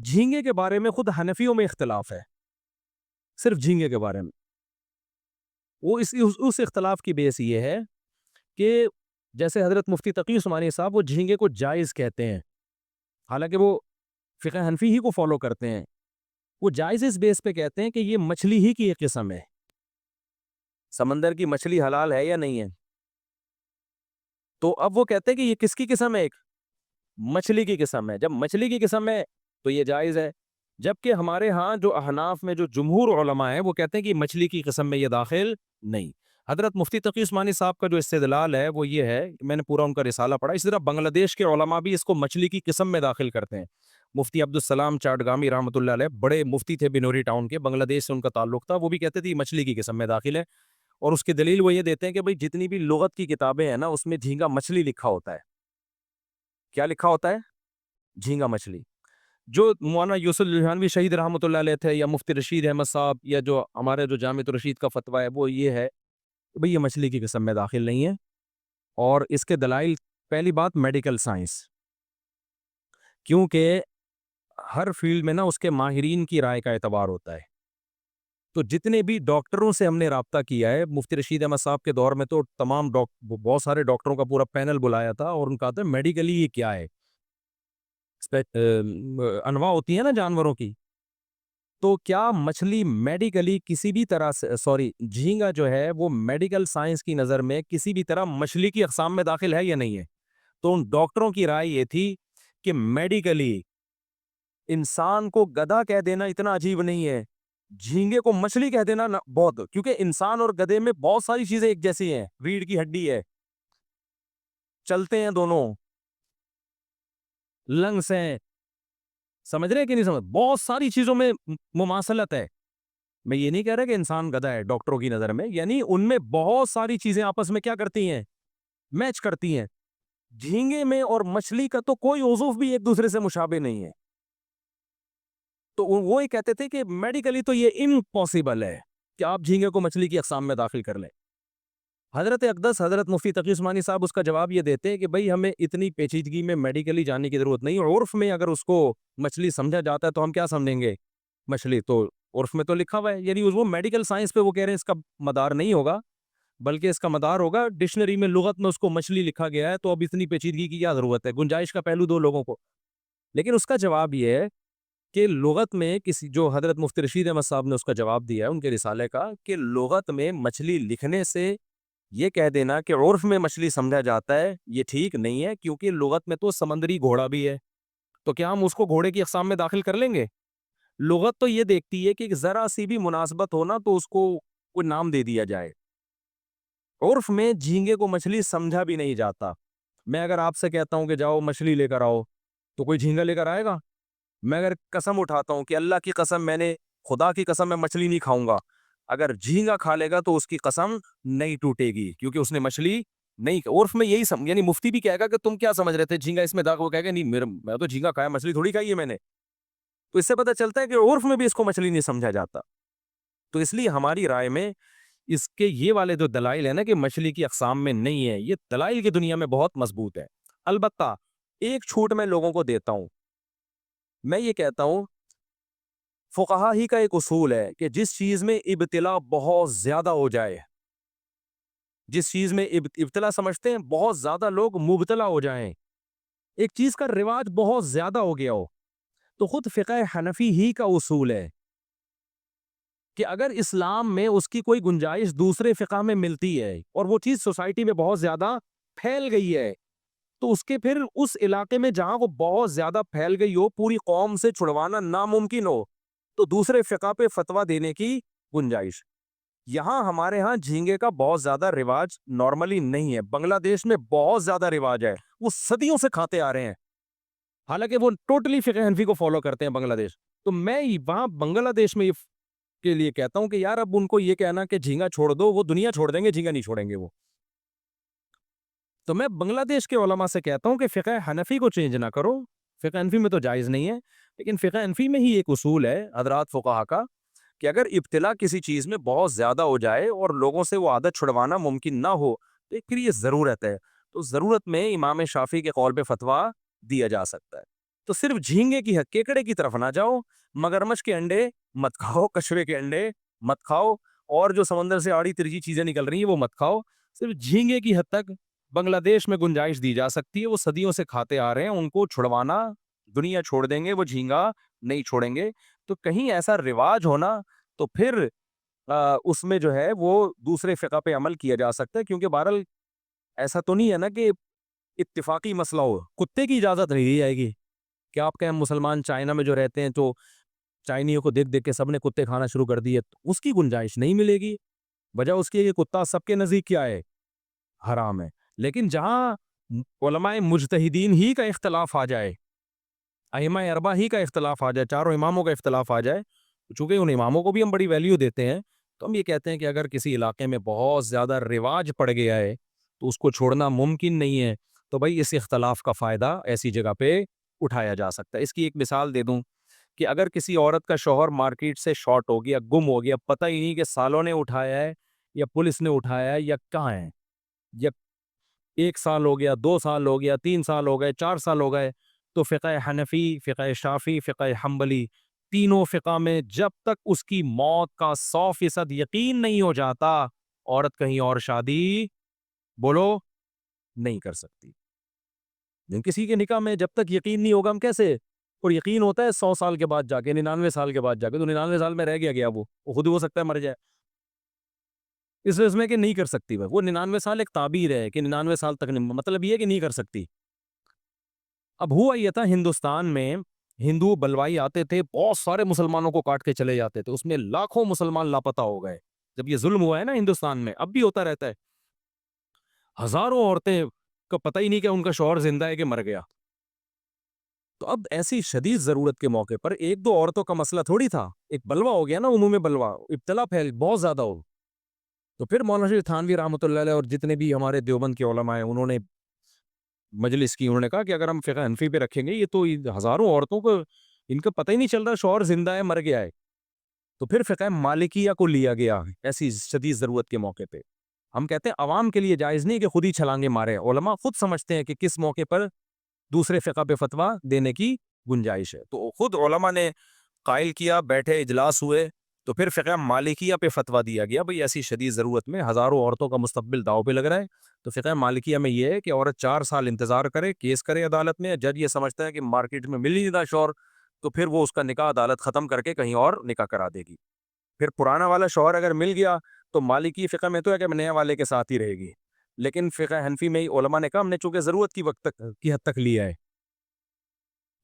جھینگے کے بارے میں خود حنفیوں میں اختلاف ہے، صرف جھینگے کے بارے میں۔ وہ اس اختلاف کی بیس یہ ہے کہ جیسے حضرت مفتی تقی عثمانی صاحب وہ جھینگے کو جائز کہتے ہیں، حالانکہ وہ فقہ حنفی ہی کو فالو کرتے ہیں۔ وہ جائز اس بیس پہ کہتے ہیں کہ یہ مچھلی ہی کی ایک قسم ہے، سمندر کی مچھلی حلال ہے یا نہیں ہے؟ تو اب وہ کہتے ہیں کہ یہ کس کی قسم ہے؟ ایک مچھلی کی قسم ہے۔ جب مچھلی کی قسم ہے تو یہ جائز ہے، جبکہ ہمارے ہاں جو احناف میں جو جمہور علماء ہیں وہ کہتے ہیں کہ مچھلی کی قسم میں یہ داخل نہیں۔ حضرت مفتی تقی عثمانی صاحب کا جو استدلال ہے وہ یہ ہے، میں نے پورا ان کا رسالہ پڑھا، اسی طرح بنگلہ دیش کے علماء بھی اس کو مچھلی کی قسم میں داخل کرتے ہیں۔ مفتی عبدالسلام چاٹگامی رحمۃ اللہ علیہ بڑے مفتی تھے بنوری ٹاؤن کے، بنگلہ دیش سے ان کا تعلق تھا، وہ بھی کہتے تھے یہ مچھلی کی قسم میں داخل ہے، اور اس کی دلیل وہ یہ دیتے ہیں کہ بھئی جتنی بھی لغت کی کتابیں ہیں نا اس میں جھینگا مچھلی لکھا ہوتا ہے۔ کیا لکھا ہوتا ہے؟ جھینگا مچھلی۔ جو مولانا یوسف الجھانوی شہید رحمۃ اللہ علیہ تھے، یا مفتی رشید احمد صاحب، یا جو ہمارے جو جامع الرشید کا فتویٰ ہے وہ یہ ہے کہ بھئی یہ مچھلی کی قسم میں داخل نہیں ہے، اور اس کے دلائل پہلی بات میڈیکل سائنس، کیونکہ ہر فیلڈ میں نا اس کے ماہرین کی رائے کا اعتبار ہوتا ہے۔ تو جتنے بھی ڈاکٹروں سے ہم نے رابطہ کیا ہے، مفتی رشید احمد صاحب کے دور میں تو تمام بہت سارے ڈاکٹروں کا پورا پینل بلایا تھا، اور ان کا تھا میڈیکلی یہ کیا ہے، انواع ہوتی ہیں نا جانوروں کی، تو کیا مچھلی میڈیکلی کسی بھی طرح سے، سوری جھینگا جو ہے وہ میڈیکل سائنس کی نظر میں کسی بھی طرح مچھلی کی اقسام میں داخل ہے یا نہیں ہے؟ تو ان ڈاکٹروں کی رائے یہ تھی کہ میڈیکلی انسان کو گدھا کہہ دینا اتنا عجیب نہیں ہے، جھینگے کو مچھلی کہہ دینا بہت، کیونکہ انسان اور گدھے میں بہت ساری چیزیں ایک جیسی ہیں، ریڑھ کی ہڈی ہے، چلتے ہیں دونوں، لنگس ہیں، سمجھ رہے ہیں کہ نہیں سمجھ، بہت ساری چیزوں میں مماثلت ہے۔ میں یہ نہیں کہہ رہا کہ انسان گدھا ہے ڈاکٹروں کی نظر میں، یعنی ان میں بہت ساری چیزیں آپس میں کیا کرتی ہیں، میچ کرتی ہیں۔ جھینگے میں اور مچھلی کا تو کوئی عضو بھی ایک دوسرے سے مشابہ نہیں ہے، تو وہ یہ کہتے تھے کہ میڈیکلی تو یہ امپاسبل ہے کہ آپ جھینگے کو مچھلی کی اقسام میں داخل کر لیں۔ حضرت اقدس حضرت مفتی تقی عثمانی صاحب اس کا جواب یہ دیتے ہیں کہ بھئی ہمیں اتنی پیچیدگی میں میڈیکلی جاننے کی ضرورت نہیں، عرف میں اگر اس کو مچھلی سمجھا جاتا ہے تو ہم کیا سمجھیں گے؟ مچھلی تو عرف میں تو لکھا ہوا ہے، یعنی وہ میڈیکل سائنس پہ وہ کہہ رہے ہیں اس کا مدار نہیں ہوگا، بلکہ اس کا مدار ہوگا ڈکشنری میں، لغت میں اس کو مچھلی لکھا گیا ہے، تو اب اتنی پیچیدگی کی کیا ضرورت ہے؟ گنجائش کا پہلو دو لوگوں کو۔ لیکن اس کا جواب یہ ہے کہ لغت میں کسی، جو حضرت مفتی رشید احمد صاحب نے اس کا جواب دیا ہے ان کے رسالے کا، کہ لغت میں مچھلی لکھنے سے یہ کہہ دینا کہ عرف میں مچھلی سمجھا جاتا ہے یہ ٹھیک نہیں ہے، کیونکہ لغت میں تو سمندری گھوڑا بھی ہے، تو کیا ہم اس کو گھوڑے کی اقسام میں داخل کر لیں گے؟ لغت تو یہ دیکھتی ہے کہ ذرا سی بھی مناسبت ہونا تو اس کو کوئی نام دے دیا جائے۔ عرف میں جھینگے کو مچھلی سمجھا بھی نہیں جاتا۔ میں اگر آپ سے کہتا ہوں کہ جاؤ مچھلی لے کر آؤ، تو کوئی جھینگا لے کر آئے گا؟ میں اگر قسم اٹھاتا ہوں کہ اللہ کی قسم، میں نے خدا کی قسم میں مچھلی نہیں کھاؤں گا، اگر جھینگا کھا لے گا تو اس کی قسم نہیں ٹوٹے گی، کیونکہ اس نے مچھلی نہیں، عرف میں یہی یعنی مفتی بھی کہے گا کہ تم کیا سمجھ رہے تھے جھینگا اس میں داخل، وہ کہے گا نہیں میں تو جھینگا کھایا، مچھلی تھوڑی کھائی ہے میں نے۔ تو اس سے پتہ چلتا ہے کہ عرف میں بھی اس کو مچھلی نہیں سمجھا جاتا۔ تو اس لیے ہماری رائے میں اس کے یہ والے جو دلائل ہیں نا کہ مچھلی کی اقسام میں نہیں ہے، یہ دلائل کی دنیا میں بہت مضبوط ہے۔ البتہ ایک چھوٹ میں لوگوں کو دیتا ہوں، میں یہ کہتا ہوں فقہا ہی کا ایک اصول ہے کہ جس چیز میں ابتلا بہت زیادہ ہو جائے، جس چیز میں ابتلا سمجھتے ہیں بہت زیادہ لوگ مبتلا ہو جائیں، ایک چیز کا رواج بہت زیادہ ہو گیا ہو، تو خود فقہ حنفی ہی کا اصول ہے کہ اگر اسلام میں اس کی کوئی گنجائش دوسرے فقہ میں ملتی ہے اور وہ چیز سوسائٹی میں بہت زیادہ پھیل گئی ہے، تو اس کے پھر اس علاقے میں جہاں وہ بہت زیادہ پھیل گئی ہو، پوری قوم سے چھڑوانا ناممکن ہو، تو دوسرے فقہ پہ فتویٰ دینے کی گنجائش۔ یہاں ہمارے ہاں جھینگے کا بہت زیادہ رواج نارملی نہیں ہے، بنگلہ دیش میں بہت زیادہ رواج ہے، وہ صدیوں سے کھاتے آ رہے ہیں، حالانکہ وہ ٹوٹلی فقہ حنفی کو فالو کرتے ہیں بنگلہ دیش۔ تو میں وہاں بنگلہ دیش میں کے لیے کہتا ہوں کہ یار اب ان کو یہ کہنا کہ جھینگا چھوڑ دو، وہ دنیا چھوڑ دیں گے، جھینگا نہیں چھوڑیں گے وہ۔ تو میں بنگلہ دیش کے علماء سے کہتا ہوں کہ فقہ حنفی کو چینج نہ کرو، فقہ حنفی میں تو جائز نہیں ہے، لیکن فقہ حنفی میں ہی ایک اصول ہے حضرات فقہا کا کہ اگر ابتلا کسی چیز میں بہت زیادہ ہو جائے اور لوگوں سے وہ عادت چھڑوانا ممکن نہ ہو، تو پھر یہ ضرورت ہے، تو ضرورت میں امام شافعی کے قول پہ فتویٰ دیا جا سکتا ہے۔ تو صرف جھینگے کی کیکڑے کی طرف نہ جاؤ، مگرمچھ کے انڈے مت کھاؤ، کچھوے کے انڈے مت کھاؤ، اور جو سمندر سے آڑی ترچھی چیزیں نکل رہی ہیں وہ مت کھاؤ. صرف جھینگے کی حد تک بنگلہ دیش میں گنجائش دی جا سکتی ہے. وہ صدیوں سے کھاتے آ رہے ہیں، ان کو چھڑوانا دنیا چھوڑ دیں گے، وہ جھینگا نہیں چھوڑیں گے. تو کہیں ایسا رواج ہونا تو پھر اس میں جو ہے وہ دوسرے فقہ پہ عمل کیا جا سکتا ہے. کیونکہ بہرحال ایسا تو نہیں ہے نا کہ اتفاقی مسئلہ ہو. کتے کی اجازت نہیں دی جائے گی کہ آپ کے مسلمان چائنا میں جو رہتے ہیں تو چائنیوں کو دیکھ دیکھ کے سب نے کتے کھانا شروع کر دیے، اس کی گنجائش نہیں ملے گی. وجہ اس کی کہ کتا سب کے نزدیک کیا ہے؟ حرام ہے. لیکن جہاں علماء مجتہدین ہی کا اختلاف آ جائے، ائمہ اربعہ ہی کا اختلاف آ جائے، چاروں اماموں کا اختلاف آ جائے، چونکہ ان اماموں کو بھی ہم بڑی ویلیو دیتے ہیں، تو ہم یہ کہتے ہیں کہ اگر کسی علاقے میں بہت زیادہ رواج پڑ گیا ہے تو اس کو چھوڑنا ممکن نہیں ہے. تو بھائی اس اختلاف کا فائدہ ایسی جگہ پہ اٹھایا جا سکتا ہے. اس کی ایک مثال دے دوں کہ اگر کسی عورت کا شوہر مارکیٹ سے شارٹ ہو گیا، گم ہو گیا، پتہ ہی نہیں کہ سالوں نے اٹھایا ہے یا پولیس نے اٹھایا ہے یا کہاں ہے، یا 1 سال ہو گیا، 2 سال ہو گیا، 3 سال ہو گئے، 4 سال ہو گئے، تو فقہ حنفی، فقہ شافعی، فقہ حنبلی، تینوں فقہ میں جب تک اس کی موت کا 100% یقین نہیں ہو جاتا، عورت کہیں اور شادی بولو نہیں کر سکتی. کسی کے نکاح میں جب تک یقین نہیں ہوگا ہم کیسے؟ اور یقین ہوتا ہے 100 سال کے بعد جا کے، 99 سال کے بعد جا کے. تو 99 سال میں رہ گیا وہ خود ہو سکتا ہے مر جائے. اس وجہ میں کہ نہیں کر سکتی وہ 99 سال ایک تعبیر ہے کہ 99 سال تک مطلب یہ کہ نہیں کر سکتی. اب ہوا یہ تھا ہندوستان میں ہندو بلوائی آتے تھے، بہت سارے مسلمانوں کو کاٹ کے چلے جاتے تھے، اس میں لاکھوں مسلمان لاپتہ ہو گئے. جب یہ ظلم ہوا ہے نا ہندوستان میں، اب بھی ہوتا رہتا ہے، ہزاروں عورتیں کا پتہ ہی نہیں کہ ان کا شوہر زندہ ہے کہ مر گیا. تو اب ایسی شدید ضرورت کے موقع پر ایک دو عورتوں کا مسئلہ تھوڑی تھا، ایک بلوا ہو گیا نا، عمومی بلوا، ابتلا پھیل بہت زیادہ ہو. تو پھر مولانا شریف تھانوی رحمۃ اللہ علیہ اور جتنے بھی ہمارے دیوبند کے علماء ہیں، انہوں نے مجلس کی، انہوں نے کہا کہ اگر ہم فقہ حنفی پہ رکھیں گے، یہ تو ہزاروں عورتوں کو ان کا پتہ ہی نہیں چل رہا شوہر زندہ ہے مر گیا ہے. تو پھر فقہ مالکیہ کو لیا گیا ایسی شدید ضرورت کے موقع پہ. ہم کہتے ہیں عوام کے لیے جائز نہیں کہ خود ہی چھلانگے مارے. علماء خود سمجھتے ہیں کہ کس موقع پر دوسرے فقہ پہ فتویٰ دینے کی گنجائش ہے. تو خود علماء نے قائل کیا، بیٹھے اجلاس ہوئے، تو پھر فقہ مالکیہ پہ فتویٰ دیا گیا بھئی ایسی شدید ضرورت میں ہزاروں عورتوں کا مستقبل داؤ پہ لگ رہا ہے. تو فقہ مالکیہ میں یہ ہے کہ عورت 4 سال انتظار کرے، کیس کرے عدالت میں. جج یہ سمجھتا ہے کہ مارکیٹ میں مل نہیں رہا شوہر، تو پھر وہ اس کا نکاح عدالت ختم کر کے کہیں اور نکاح کرا دے گی. پھر پرانا والا شوہر اگر مل گیا تو مالکی فقہ میں تو ہے کہ نئے والے کے ساتھ ہی رہے گی. لیکن فقہ حنفی میں علماء نے کہا ہم نے چونکہ ضرورت کی وقت تک کی حد تک لیا ہے،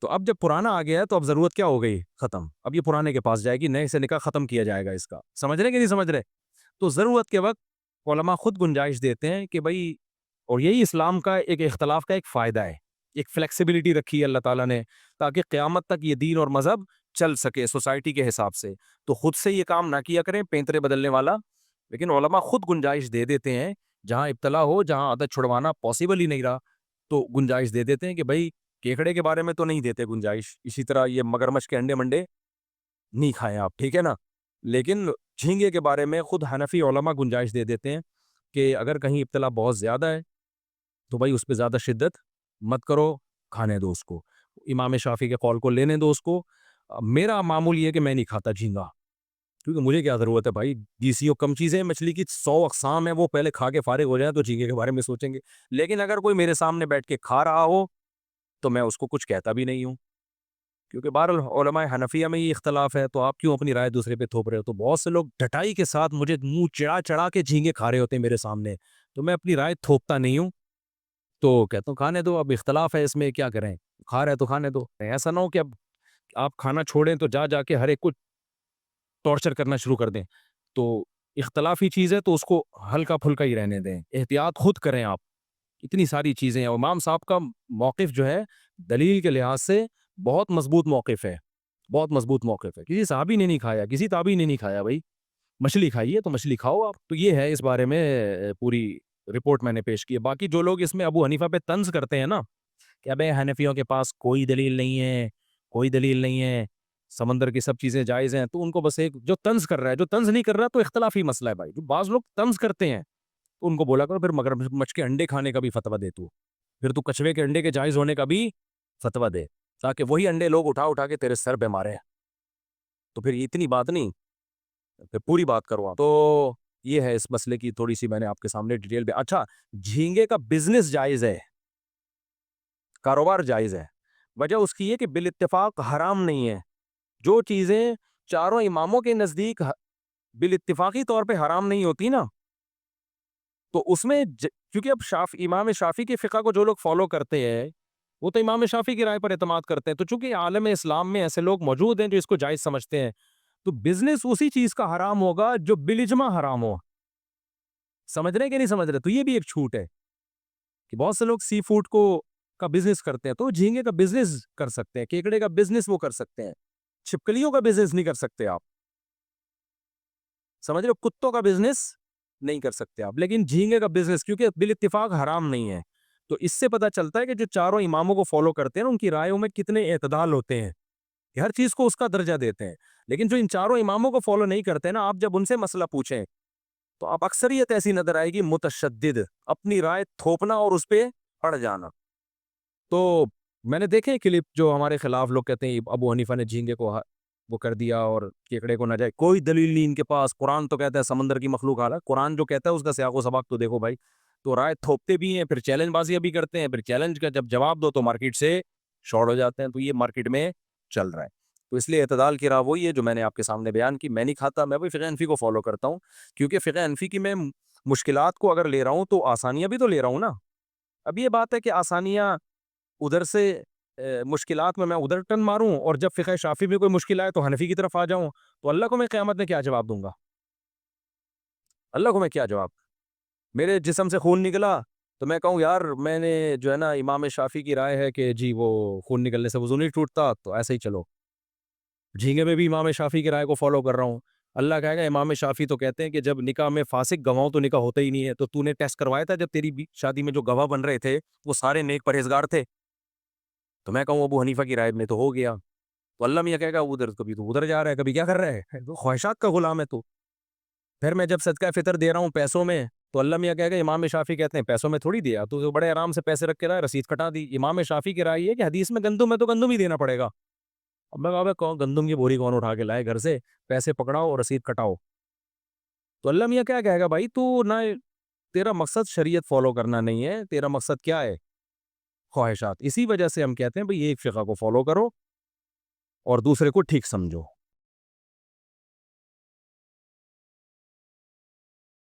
تو اب جب پرانا آ گیا ہے تو اب ضرورت کیا ہو گئی؟ ختم. اب یہ پرانے کے پاس جائے گی، نئے سے نکاح ختم کیا جائے گا اس کا. سمجھ رہے کہ نہیں سمجھ رہے؟ تو ضرورت کے وقت علماء خود گنجائش دیتے ہیں کہ بھائی، اور یہی اسلام کا ایک اختلاف کا ایک فائدہ ہے، ایک فلیکسیبلٹی رکھی ہے اللہ تعالیٰ نے تاکہ قیامت تک یہ دین اور مذہب چل سکے سوسائٹی کے حساب سے. تو خود سے یہ کام نہ کیا کریں پینترے بدلنے والا، لیکن علماء خود گنجائش دے دیتے ہیں جہاں ابتلا ہو، جہاں عادت چھڑوانا پاسبل ہی نہیں رہا، تو گنجائش دے دیتے ہیں کہ بھائی کیکڑے کے بارے میں تو نہیں دیتے گنجائش، اسی طرح یہ مگرمچھ کے انڈے منڈے نہیں کھائیں آپ، ٹھیک ہے نا. لیکن جھینگے کے بارے میں خود حنفی علماء گنجائش دے دیتے ہیں کہ اگر کہیں ابتلا بہت زیادہ ہے تو بھائی اس پہ زیادہ شدت مت کرو، کھانے دو اس کو. امام شافعی کے قول کو لینے دو اس کو. میرا معمول یہ کہ میں نہیں کھاتا جھینگا، کیونکہ مجھے کیا ضرورت ہے بھائی، DCO کم چیزیں، مچھلی کی 100 اقسام ہیں، وہ پہلے کھا کے فارغ ہو جائیں تو جھینگے کے بارے میں سوچیں گے. لیکن اگر کوئی میرے سامنے بیٹھ کے کھا رہا ہو تو میں اس کو کچھ کہتا بھی نہیں ہوں، کیونکہ بہرحال علماء حنفیہ میں یہ اختلاف ہے، تو آپ کیوں اپنی رائے دوسرے پہ تھوپ رہے ہو؟ تو بہت سے لوگ ڈٹائی کے ساتھ مجھے منہ چڑھا چڑھا کے جھینگے کھا رہے ہوتے ہیں میرے سامنے، تو میں اپنی رائے تھوپتا نہیں ہوں، تو کہتا ہوں کھانے دو، اب اختلاف ہے اس میں کیا کریں، کھا رہے تو کھانے دو. ایسا نہ ہو کہ اب آپ کھانا چھوڑیں تو جا جا کے ہر ایک کو ٹارچر کرنا شروع کر دیں. تو اختلافی چیز ہے تو اس کو ہلکا پھلکا ہی رہنے دیں، احتیاط خود کریں آپ. اتنی ساری چیزیں ہیں. امام صاحب کا موقف جو ہے دلیل کے لحاظ سے بہت مضبوط موقف ہے، بہت مضبوط موقف ہے. کسی صحابی نے نہیں کھایا، کسی تابعی نے نہیں کھایا. بھائی مچھلی کھائی ہے تو مچھلی کھاؤ آپ. تو یہ ہے اس بارے میں پوری رپورٹ میں نے پیش کی ہے. باقی جو لوگ اس میں ابو حنیفہ پہ طنز کرتے ہیں نا کہ ابے حنفیوں کے پاس کوئی دلیل نہیں ہے، کوئی دلیل نہیں ہے، سمندر کی سب چیزیں جائز ہیں، تو ان کو بس ایک جو طنز کر رہا ہے، جو طنز نہیں کر رہا تو اختلافی مسئلہ ہے. بھائی جو بعض لوگ طنز کرتے ہیں تو ان کو بولا کرو پھر مگرمچھ کے انڈے کھانے کا بھی فتویٰ دے، تو پھر تو کچھوے کے انڈے کے جائز ہونے کا بھی فتویٰ دے. تاکہ وہی انڈے لوگ اٹھا اٹھا کے تیرے سر پہ مارے. تو پھر اتنی بات نہیں, پھر پوری بات کروا. تو یہ ہے اس مسئلے کی تھوڑی سی میں نے آپ کے سامنے ڈیٹیل پہ. اچھا, جھینگے کا بزنس جائز ہے, کاروبار جائز ہے. وجہ اس کی ہے کہ بالاتفاق حرام نہیں ہے. جو چیزیں چاروں اماموں کے نزدیک بالاتفاقی طور پہ حرام نہیں ہوتی نا, تو اس میں کیونکہ اب امام شافعی کے فقہ کو جو لوگ فالو کرتے ہیں وہ تو امام شافعی کی رائے پر اعتماد کرتے ہیں. تو چونکہ عالم اسلام میں ایسے لوگ موجود ہیں جو اس کو جائز سمجھتے ہیں, تو بزنس اسی چیز کا حرام ہوگا جو بالاجماع حرام ہو. سمجھ رہے کہ نہیں سمجھ رہے؟ تو یہ بھی ایک چھوٹ ہے کہ بہت سے لوگ سی فوڈ کا بزنس کرتے ہیں, تو جھینگے کا بزنس کر سکتے ہیں, کیکڑے کا بزنس وہ کر سکتے ہیں, چھپکلیوں کا بزنس نہیں کر سکتے آپ. سمجھ رہے ہو؟ کتوں کا بزنس نہیں کر سکتے آپ, لیکن جھینگے کا بزنس کیونکہ بالاتفاق حرام نہیں ہے. تو اس سے پتا چلتا ہے کہ جو چاروں اماموں کو فالو کرتے ہیں ان کی رائےوں میں کتنے اعتدال ہوتے ہیں, ہر چیز کو اس کا درجہ دیتے ہیں. لیکن جو ان چاروں اماموں کو فالو نہیں کرتے نا, آپ جب ان سے مسئلہ پوچھیں تو آپ اکثریت ایسی نظر آئے گی متشدد, اپنی رائے تھوپنا اور اس پہ اڑ جانا. تو میں نے دیکھے کلپ جو ہمارے خلاف لوگ کہتے ہیں ابو حنیفہ نے جھینگے کو وہ کر دیا اور کیکڑے کو نہ جائے, کوئی دلیل نہیں ان کے پاس. قرآن تو کہتا ہے سمندر کی مخلوق اعلیٰ, قرآن جو کہتا ہے اس کا سیاق و سباق تو دیکھو بھائی. تو رائے تھوپتے بھی ہیں, پھر چیلنج بازیاں بھی کرتے ہیں, پھر چیلنج کا جب جواب دو تو مارکیٹ سے شارٹ ہو جاتے ہیں. تو یہ مارکیٹ میں چل رہا ہے. تو اس لیے اعتدال کی راہ وہی ہے جو میں نے آپ کے سامنے بیان کی. میں نہیں کھاتا, میں بھی فقہ حنفی کو فالو کرتا ہوں, کیونکہ فقہ حنفی کی میں مشکلات کو اگر لے رہا ہوں تو آسانیاں بھی تو لے رہا ہوں نا. اب یہ بات ہے کہ آسانیاں ادھر سے مشکلات میں ادھر ٹن ماروں, اور جب فقہ شافعی میں کوئی مشکل آئے تو حنفی کی طرف آ جاؤں, تو اللہ کو میں قیامت میں کیا جواب دوں گا؟ اللہ کو میں کیا جواب؟ میرے جسم سے خون نکلا تو میں کہوں یار میں نے جو ہے نا امام شافعی کی رائے ہے کہ جی وہ خون نکلنے سے وضو نہیں ٹوٹتا, تو ایسے ہی چلو. جھینگے میں بھی امام شافعی کی رائے کو فالو کر رہا ہوں. اللہ کہے گا امام شافعی تو کہتے ہیں کہ جب نکاح میں فاسق گواہوں تو نکاح ہوتا ہی نہیں ہے. تو نے ٹیسٹ کروایا تھا جب تیری شادی میں جو گواہ بن رہے تھے وہ سارے نیک پرہیزگار تھے؟ تو میں کہوں ابو حنیفہ کی رائے میں تو ہو گیا. تو اللہ میاں کہے گا ادھر, کبھی تو ادھر جا رہا ہے, کبھی کیا کر رہا ہے, تو خواہشات کا غلام ہے. تو پھر میں جب صدقہ فطر دے رہا ہوں پیسوں میں, تو اللہ میاں کہے گا امام شافعی کہتے ہیں پیسوں میں تھوڑی دیا, تو بڑے آرام سے پیسے رکھ کے رہا, رسید کٹا دی. امام شافعی کی رائے ہے کہ حدیث میں گندم ہے تو گندم ہی دینا پڑے گا. اب میں کہا کون گندم کی بوری کون اٹھا کے لائے گھر سے, پیسے پکڑاؤ اور رسید کٹاؤ. تو اللہ میاں کیا کہے گا بھائی تو نہ, تیرا مقصد شریعت فالو کرنا نہیں ہے, تیرا مقصد کیا ہے؟ خواہشات. اسی وجہ سے ہم کہتے ہیں بھئی ایک فقہ کو فالو کرو اور دوسرے کو ٹھیک سمجھو.